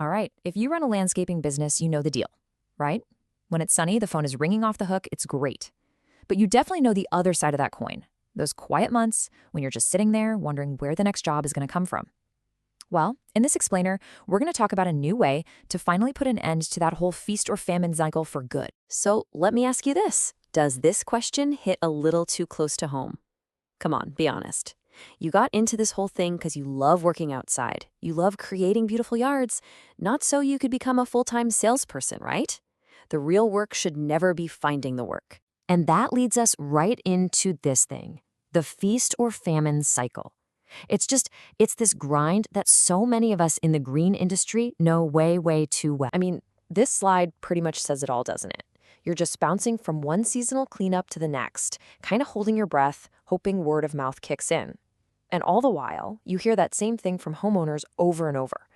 All right, if you run a landscaping business, you know the deal, right? When it's sunny, the phone is ringing off the hook, it's great. But you definitely know the other side of that coin, those quiet months when you're just sitting there wondering where the next job is going to come from. Well, in this explainer, we're going to talk about a new way to finally put an end to that whole feast or famine cycle for good. So let me ask you this. Does this question hit a little too close to home? Come on, be honest. You got into this whole thing because you love working outside. You love creating beautiful yards, not so you could become a full-time salesperson, right? The real work should never be finding the work. And that leads us right into this thing, the feast or famine cycle. It's this grind that so many of us in the green industry know way, way too well. I mean, this slide pretty much says it all, doesn't it? You're just bouncing from one seasonal cleanup to the next, kind of holding your breath, hoping word of mouth kicks in. And all the while, you hear that same thing from homeowners over and over.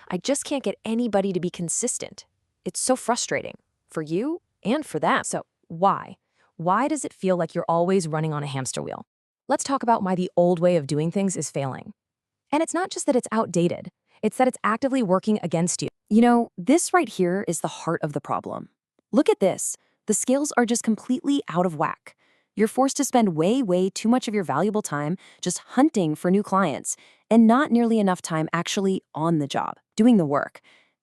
I just can't get anybody to be consistent. It's so frustrating for you and for them. So why? Why does it feel like you're always running on a hamster wheel? Let's talk about why the old way of doing things is failing. And it's not just that it's outdated, it's that it's actively working against you. You know, this right here is the heart of the problem. Look at this. The scales are just completely out of whack. You're forced to spend way, way too much of your valuable time just hunting for new clients and not nearly enough time actually on the job, doing the work.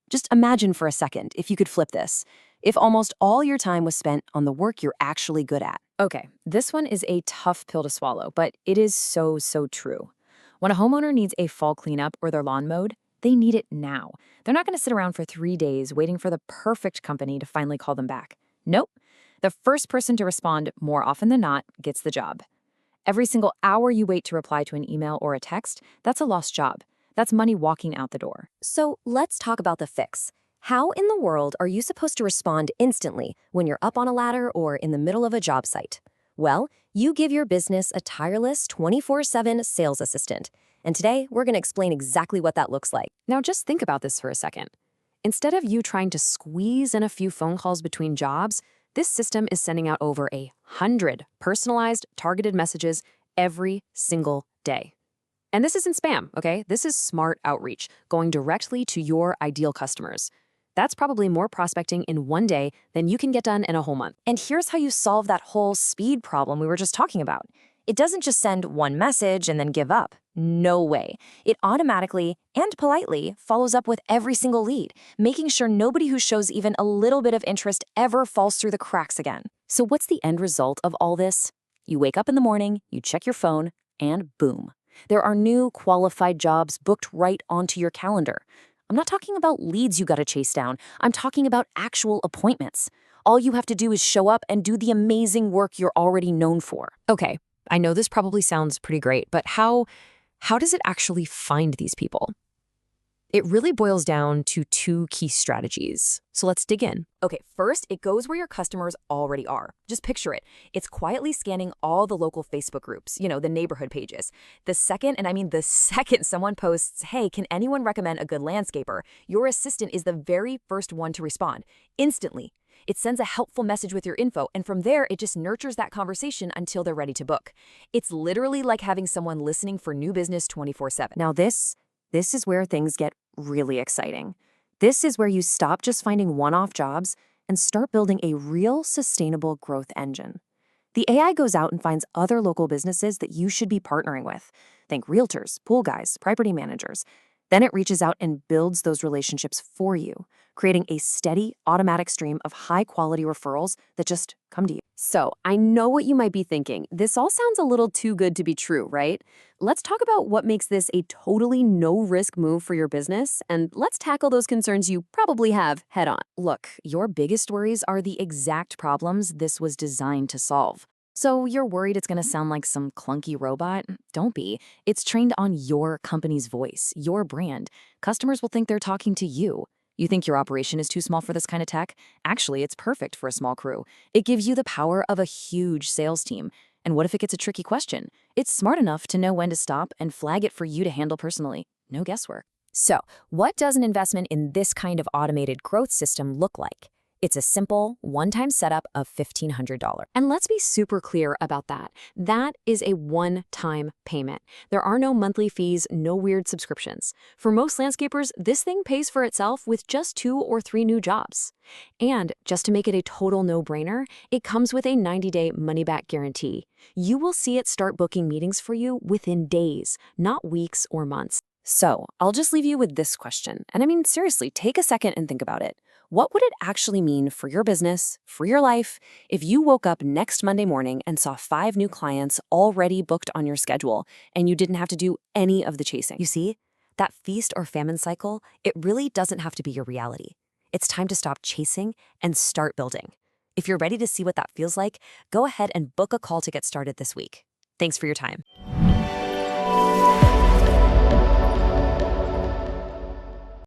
Just imagine for a second if you could flip this. If almost all your time was spent on the work you're actually good at. Okay, this one is a tough pill to swallow, but it is so, so true. When a homeowner needs a fall cleanup or their lawn mowed, they need it now. They're not going to sit around for 3 days waiting for the perfect company to finally call them back. Nope. The first person to respond, more often than not, gets the job. Every single hour you wait to reply to an email or a text, that's a lost job. That's money walking out the door. So let's talk about the fix. How in the world are you supposed to respond instantly when you're up on a ladder or in the middle of a job site? Well, you give your business a tireless 24/7 sales assistant. And today, we're going to explain exactly what that looks like. Now just think about this for a second. Instead of you trying to squeeze in a few phone calls between jobs, this system is sending out over 100 personalized, targeted messages every single day. And this isn't spam, okay? This is smart outreach, going directly to your ideal customers. That's probably more prospecting in one day than you can get done in a whole month. And here's how you solve that whole speed problem we were just talking about. It doesn't just send one message and then give up. No way. It automatically and politely follows up with every single lead, making sure nobody who shows even a little bit of interest ever falls through the cracks again. So what's the end result of all this? You wake up in the morning, you check your phone, and boom. There are new qualified jobs booked right onto your calendar. I'm not talking about leads you gotta chase down. I'm talking about actual appointments. All you have to do is show up and do the amazing work you're already known for. Okay, I know this probably sounds pretty great, but how does it actually find these people? It really boils down to 2 key strategies. So let's dig in. Okay, first, it goes where your customers already are. Just picture it. It's quietly scanning all the local Facebook groups, the neighborhood pages. The second, and I mean the second someone posts, hey, can anyone recommend a good landscaper? Your assistant is the very first one to respond, instantly. It sends a helpful message with your info, and from there, it just nurtures that conversation until they're ready to book. It's literally like having someone listening for new business 24/7. Now this is where things get really exciting. This is where you stop just finding one-off jobs and start building a real sustainable growth engine. The AI goes out and finds other local businesses that you should be partnering with. Think realtors, pool guys, property managers. Then it reaches out and builds those relationships for you, creating a steady, automatic stream of high-quality referrals that just come to you. So, I know what you might be thinking. This all sounds a little too good to be true, right? Let's talk about what makes this a totally no-risk move for your business, and let's tackle those concerns you probably have head on. Look, your biggest worries are the exact problems this was designed to solve. So you're worried it's going to sound like some clunky robot? Don't be. It's trained on your company's voice, your brand. Customers will think they're talking to you. You think your operation is too small for this kind of tech? Actually, it's perfect for a small crew. It gives you the power of a huge sales team. And what if it gets a tricky question? It's smart enough to know when to stop and flag it for you to handle personally. No guesswork. So, what does an investment in this kind of automated growth system look like? It's a simple, one-time setup of $1,500. And let's be super clear about that. That is a one-time payment. There are no monthly fees, no weird subscriptions. For most landscapers, this thing pays for itself with just 2 or 3 new jobs. And just to make it a total no-brainer, it comes with a 90-day money-back guarantee. You will see it start booking meetings for you within days, not weeks or months. So, I'll just leave you with this question. And I mean, seriously, take a second and think about it. What would it actually mean for your business, for your life, if you woke up next Monday morning and saw 5 new clients already booked on your schedule and you didn't have to do any of the chasing? You see, that feast or famine cycle, it really doesn't have to be your reality. It's time to stop chasing and start building. If you're ready to see what that feels like, go ahead and book a call to get started this week. Thanks for your time.